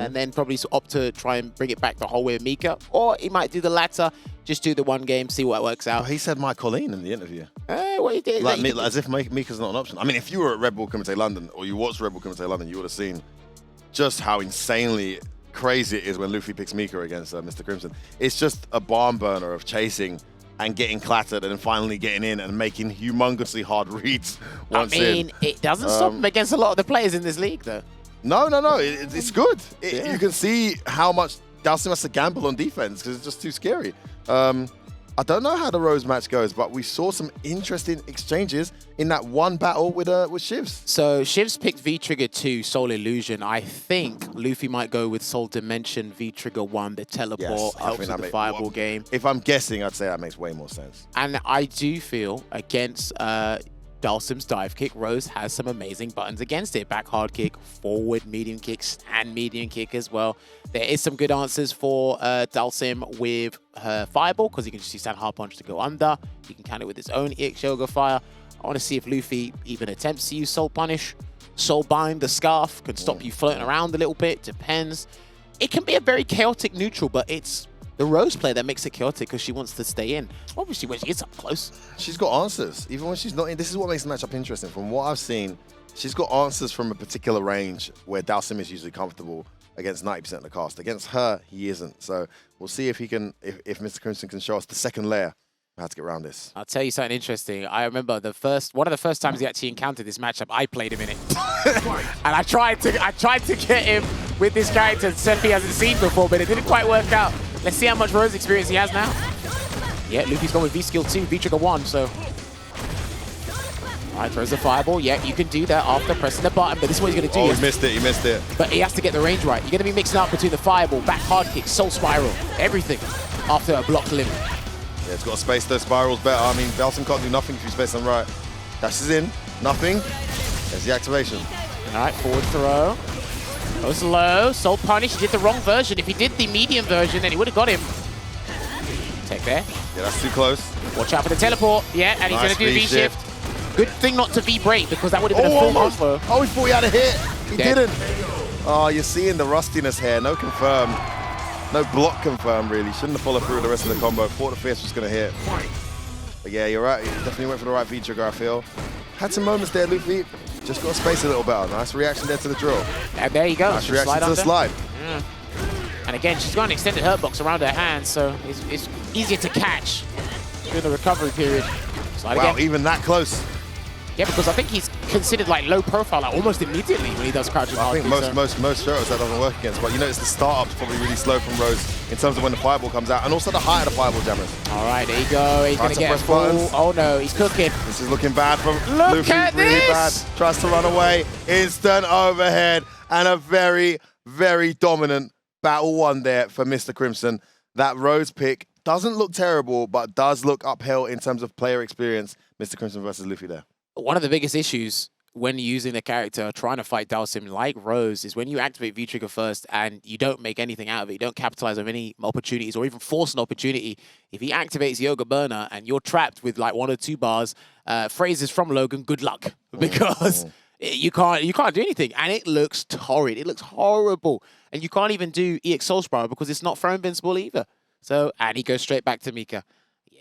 and then probably opt to try and bring it back the whole way with Mika. Or he might do the latter, just do the one game, see what works out. Well, he said my Colleen in the interview. Well, he did. Like, as if Mika's not an option. I mean, if you were at Red Bull Kumite London, or you watched Red Bull Kumite London, you would have seen just how insanely crazy it is when Luffy picks Mika against Mr. Crimson. It's just a barn burner of chasing and getting clattered and then finally getting in and making humongously hard reads once in. It doesn't stop him against a lot of the players in this league, though. No. It's good. You can see how much Dhaslim has to gamble on defense because it's just too scary. I don't know how the Rose match goes, but we saw some interesting exchanges in that one battle with Shivs. So Shivs picked V-Trigger 2, Soul Illusion. I think Luffy might go with Soul Dimension, V-Trigger 1, the teleport, helps with the fireball game. If I'm guessing, I'd say that makes way more sense. And I do feel against Dhaslim's dive kick, Rose has some amazing buttons against it. Back hard kick, forward medium kick, stand medium kick as well. There is some good answers for Dhaslim with her fireball, because he can just use stand hard punch to go under. He can counter it with his own EX Yoga Fire. I want to see if Luffy even attempts to use Soul Punish. Soul Bind, the scarf, can stop you floating around a little bit. Depends. It can be a very chaotic neutral, but it's the Rose player that makes it chaotic because she wants to stay in. Obviously, when she gets up close, she's got answers. Even when she's not in, this is what makes the matchup interesting. From what I've seen, she's got answers from a particular range where Dhaslim is usually comfortable against 90% of the cast. Against her, he isn't. So we'll see if he can, if Mr. Crimson can show us the second layer. How to get around this. I'll tell you something interesting. I remember one of the first times he actually encountered this matchup, I played him in it. And I tried to get him with this character Sephi hasn't seen before, but it didn't quite work out. Let's see how much Rose experience he has now. Yeah, Luffy's gone with V-Skill 2, V-Trigger 1, so. All right, throws the fireball. Yeah, you can do that after pressing the button, but this is what he's going to do. Oh, he missed it. But he has to get the range right. You're going to be mixing up between the fireball, back hard kick, soul spiral, everything after a blocked limit. Yeah, it's got to space those spirals better. I mean, Dhaslim can't do nothing if you space them right. Dashes in, nothing. There's the activation. All right, forward throw. Goes low, Soul Punish. He did the wrong version. If he did the medium version, then he would have got him. Take there. Yeah, that's too close. Watch out for the teleport. Yeah, and he's going to do V-shift. Good thing not to V-break, because that would have been a full combo. Oh, he thought he had a hit. He didn't. Oh, you're seeing the rustiness here. No confirm. No block confirm, really. Shouldn't have followed through with the rest of the combo. Thought the fierce was going to hit. But yeah, you're right. He definitely went for the right V-trigger, I feel. Had some moments there, Luffy. Just got to space a little better. Nice reaction there to the drill. And there you go. Nice reaction to the slide. Yeah. And again, she's got an extended hurt box around her hand, so it's easier to catch during the recovery period. Slide wow, again. Even that close. Yeah, because I think he's considered like low profile like almost immediately when he does crouching. I think most shows that doesn't work against, but you notice the startup's probably really slow from Rose in terms of when the fireball comes out, and also the height of the fireball jammers. All right, there you go. He's going to get a full. Oh no, he's cooking. This is looking bad from Luffy. Look at really this! Bad. Tries to run away. Instant overhead and a very, very dominant battle one there for Mr. Crimson. That Rose pick doesn't look terrible, but does look uphill in terms of player experience. Mr. Crimson versus Luffy there. One of the biggest issues when using a character trying to fight Dhaslim like Rose is when you activate V-Trigger first and you don't make anything out of it, you don't capitalize on any opportunities or even force an opportunity. If he activates Yoga Burner and you're trapped with like 1 or 2 bars, phrases from Logan, good luck, because you can't do anything. And it looks torrid. It looks horrible. And you can't even do EX Soul Spiral because it's not throw invincible either. So, and he goes straight back to Mika. Yeah.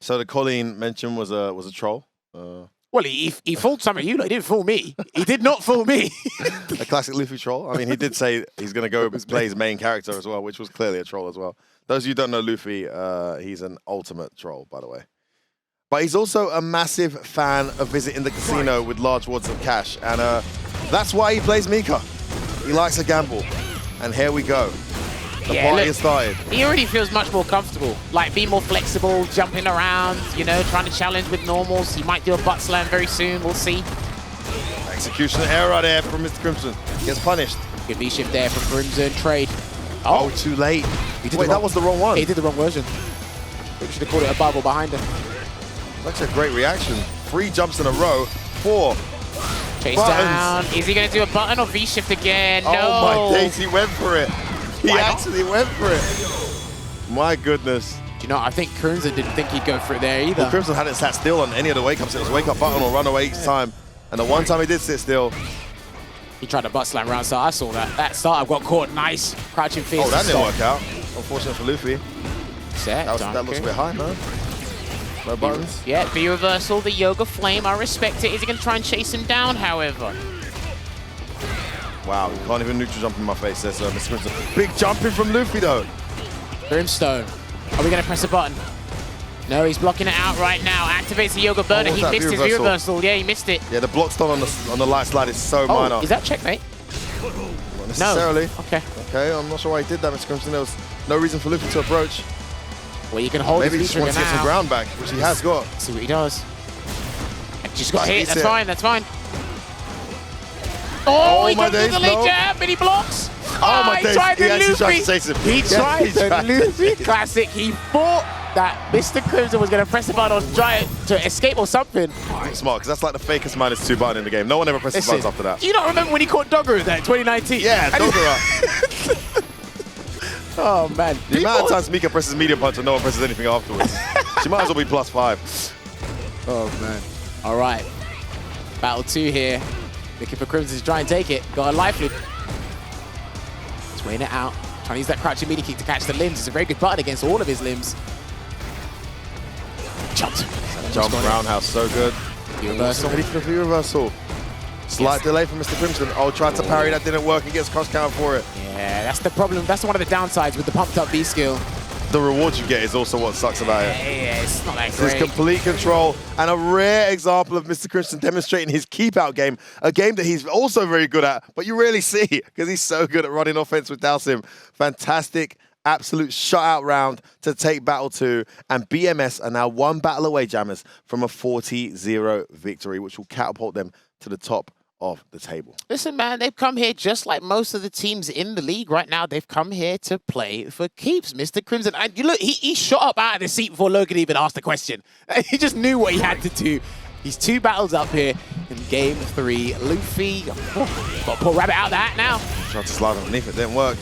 So the Colleen mention was a troll? Well, he fooled some of you. He didn't fool me. He did not fool me. A classic Luffy troll. I mean, he did say he's going to go play his main character as well, which was clearly a troll as well. Those of you who don't know Luffy, he's an ultimate troll, by the way. But he's also a massive fan of visiting the casino with large wads of cash. And that's why he plays Mika. He likes a gamble. And here we go. The party has started. He already feels much more comfortable. Like, be more flexible, jumping around, you know, trying to challenge with normals. He might do a butt slam very soon. We'll see. Execution error there from Mr. Crimson. Gets punished. Good V-shift there from Crimson. Trade. Oh, too late. Wait, that was the wrong one. He did the wrong version. We should have called it a bubble behind him. That's a great reaction. 3 jumps in a row. 4. Chase down. Is he going to do a button or V-shift again? No. Oh my days, he went for it. He actually went for it. My goodness. Do you know, I think Crimson didn't think he'd go for it there either. Well, Crimson hadn't sat still on any of the wake-ups. It was wake-up button or run away each time. And the one time he did sit still, He tried to butt slam around, so I saw that. That startup got caught nice. Crouching fierce. Oh, that didn't work out. Unfortunate for Luffy. Set. That looks a bit high, no? No buttons? Yeah, V reversal, the Yoga Flame. I respect it. Is he going to try and chase him down, however? Wow, you can't even neutral jump in my face, says Mr. Crimson. Big jumping from Luffy, though. Brimstone. Are we going to press a button? No, he's blocking it out right now. Activates the Yoga Burner. He missed his V reversal. Yeah, he missed it. Yeah, the block stun on the light slide is so minor. Is that checkmate? Not necessarily. No. Okay. Okay, I'm not sure why he did that, Mr. Crimson. There was no reason for Luffy to approach. Well, you can hold Maybe he his just wants to get some ground back, which he has got. See what he does. Just got hit. That's fine. That's fine. Oh, he goes with the late jab, and he blocks. Oh, my days. He tried the Luffy. Tried to chase him. He tried the Luffy classic. He thought that Mr. Crimson was going to press the button on Giant to escape or something. Smart, because that's like the fakest -2 button in the game. No one ever presses buttons after that. Do you not remember when he caught Dogger in that 2019? Yeah, Dogger. Oh, man. The amount of times Mika presses medium punch and no one presses anything afterwards. She might as well be +5. Oh, man. All right. Battle 2 here. Looking for Crimson to try and take it. Got a life loop. He's weighing it out. Trying to use that crouching media kick to catch the limbs. It's a very good button against all of his limbs. Jumped. Jump roundhouse, so good. V-reversal. Ready for the V-reversal. Slight delay from Mr. Crimson. Oh, tried to parry, that didn't work. He gets cross counter for it. Yeah, that's the problem. That's one of the downsides with the pumped up B skill. The reward you get is also what sucks about it. Yeah, it's not that This great. is complete control and a rare example of Mr. Crimson demonstrating his keep-out game, a game that he's also very good at, but you rarely see because he's so good at running offense with Dhaslim. Fantastic, absolute shutout round to take Battle 2, and BMS are now one battle away, Jammers, from a 40-0 victory, which will catapult them to the top of the table. Listen, man, they've come here just like most of the teams in the league right now. They've come here to play for keeps, Mr. Crimson. And you look, he shot up out of the seat before Logan even asked the question. He just knew what he had to do. He's 2 battles up here in game 3. Luffy, got to pull Rabbit out of that now. Tried to slide underneath it, didn't work.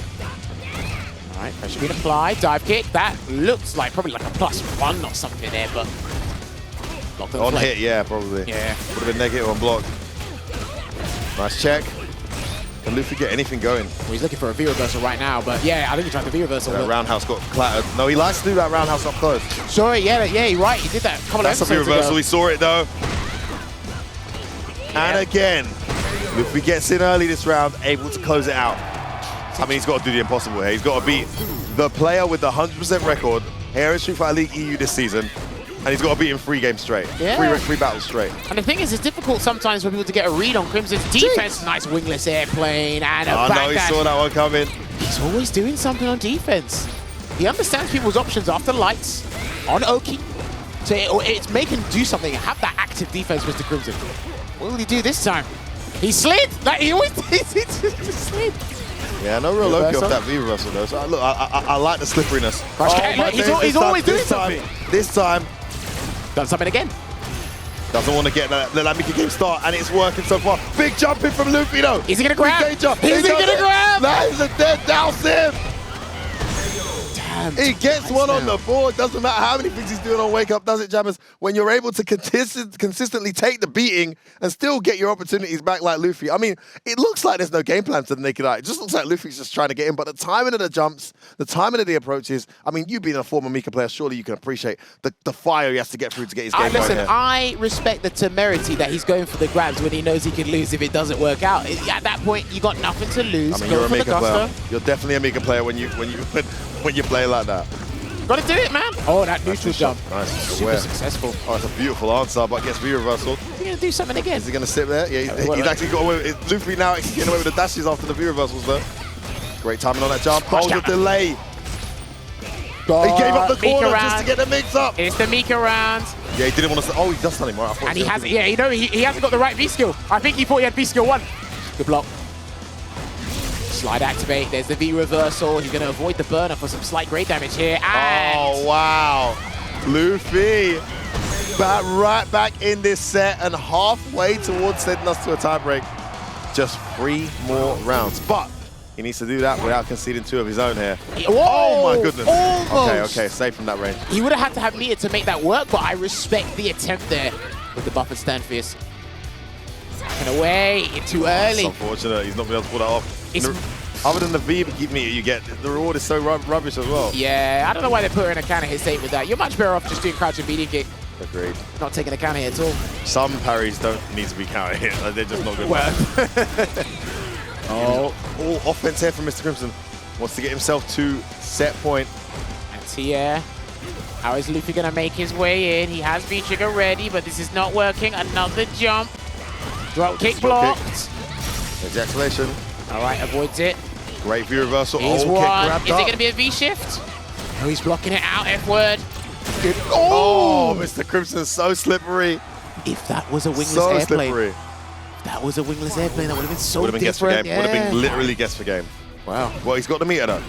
All right, pressure being applied. Dive kick. That looks like probably like a +1 or something there, but blocked On hit, yeah, probably. Yeah. Would have been negative on block. Nice check. Can Luffy get anything going? Well, he's looking for a V-reversal right now, but yeah, I think he tried the V-reversal. That roundhouse got clattered. No, he likes to do that roundhouse up close. Sorry, yeah, you're right. He did that a couple of That's a episodes V-reversal. ago. We saw it, though. And again, Luffy gets in early this round, able to close it out. I mean, he's got to do the impossible here. He's got to beat the player with the 100% record here in Street Fighter League EU this season. And he's got to beat him 3 games straight. Yeah. 3 battles straight. And the thing is, it's difficult sometimes for people to get a read on Crimson's defense. Nice wingless airplane and a back no, he dash. saw that one coming. He's always doing something on defense. He understands people's options after lights, on Oki. So it's make him do something, have that active defense, Mr. Crimson. What will he do this time? He slid! Like he always he slid. Yeah, no real Loki off that V-reversal though. So look, I like the slipperiness. He's always doing something. This time, done something again. doesn't want to get that Mika game start, and it's working so far. Big jumping from Luffy though. Is he gonna grab? Big jump. Is he gonna grab? That is a dead Dhaslim. Damn. He gets one on the board. Doesn't matter how many things he's doing on Wake Up, does it, Jammers? When you're able to consistently take the beating and still get your opportunities back like Luffy. I mean, it looks like there's no game plan to the naked eye. It just looks like Luffy's just trying to get in, but the timing of the jumps, the timing of the approaches, I mean, you being a former Mika player, surely you can appreciate the fire he has to get through to get his game going Listen, here. I respect the temerity that he's going for the grabs when he knows he could lose if it doesn't work out. At that point, you got nothing to lose. I mean, Go you're a for the Mika player. gusto. You're definitely a Mika player when you play like that. Gotta do it, man. Oh, that neutral jump. Nice. Super Aware. successful. Oh, it's a beautiful answer, but gets V-reversal. Is he gonna do something again? Is he going to sit there? Yeah, he's actually got away with it. Luffy now getting away with the dashes after the V-reversals, though. Great timing on that jump. Oh, the delay. He gave up the corner just to get the mix up. It's the Mika round. Yeah, he didn't want to. Oh, he does something more. And he has, yeah, you know, he hasn't got the right V skill. I think he thought he had V skill 1. Good block. Slide activate. There's the V reversal. He's going to avoid the burner for some slight grade damage here. And oh, wow. Luffy right back in this set and halfway towards sending us to a tiebreak. Just 3 more rounds. But he needs to do that without conceding 2 of his own here. Whoa, oh, my goodness. Almost. Okay, safe from that range. He would have had to have meter to make that work, but I respect the attempt there with the buff and stand fierce. blocking away. Too early. It's unfortunate. He's not been able to pull that off. It's Other than the V meter you get, the reward is so rubbish as well. Yeah, I don't know why they put her in a counter hit state with that. You're much better off just doing crouch and medium kick. Agreed. Not taking a counter hit at all. Some parries don't need to be counter hit. Like, they're just not good. Well. Oh, all offense here from Mr. Crimson. Wants to get himself to set point. And here, how is Luffy going to make his way in? He has been trigger ready, but this is not working. Another jump. Drop kick blocked. Ejaculation. All right, avoids it. Great V reversal. He's kick one. grabbed Is it up. going to be a V shift? Oh, he's blocking it out. F word. Oh, Mr. Crimson, so slippery. If that was a wingless So airplane, slippery. that was a wingless airplane, that would have been so Would have been guess for different. game. Would have been literally guess for game. Wow. Well, he's got the meter though.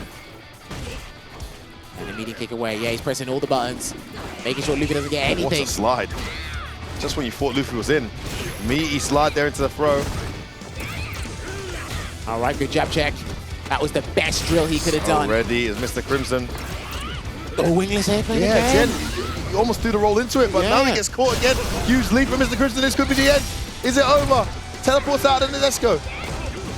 And a medium kick away. Yeah, he's pressing all the buttons, making sure Luffy doesn't get anything. What a slide. Just when you thought Luffy was in. Meaty slide there into the throw. All right, good jab check. That was the best drill he could have done. Already is Mr. Crimson. Oh, wingless airplane Yeah, again. he almost threw the roll into it, but now he gets caught again. Huge lead from Mr. Crimson. This could be the end. Is it over? Teleports out and let's go.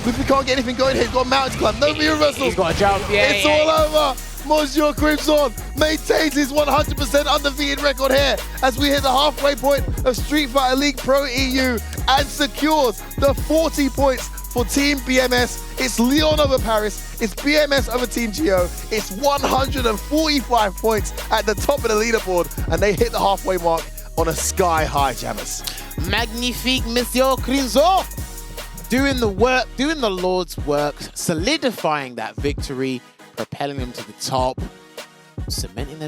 Luffy can't get anything going here. He's got a mountain climb. No V reversals. He's got a jump. Yeah, It's all over. Monsieur Crimson maintains his 100% undefeated record here as we hit the halfway point of Street Fighter League Pro EU and secures the 40 points for Team BMS. It's Leon over Paris. It's BMS over Team Geo. It's 145 points at the top of the leaderboard, and they hit the halfway mark on a sky-high, Jammers. Magnifique, Monsieur Crimson. Doing the work, doing the Lord's work, solidifying that victory, propelling them to the top, cementing their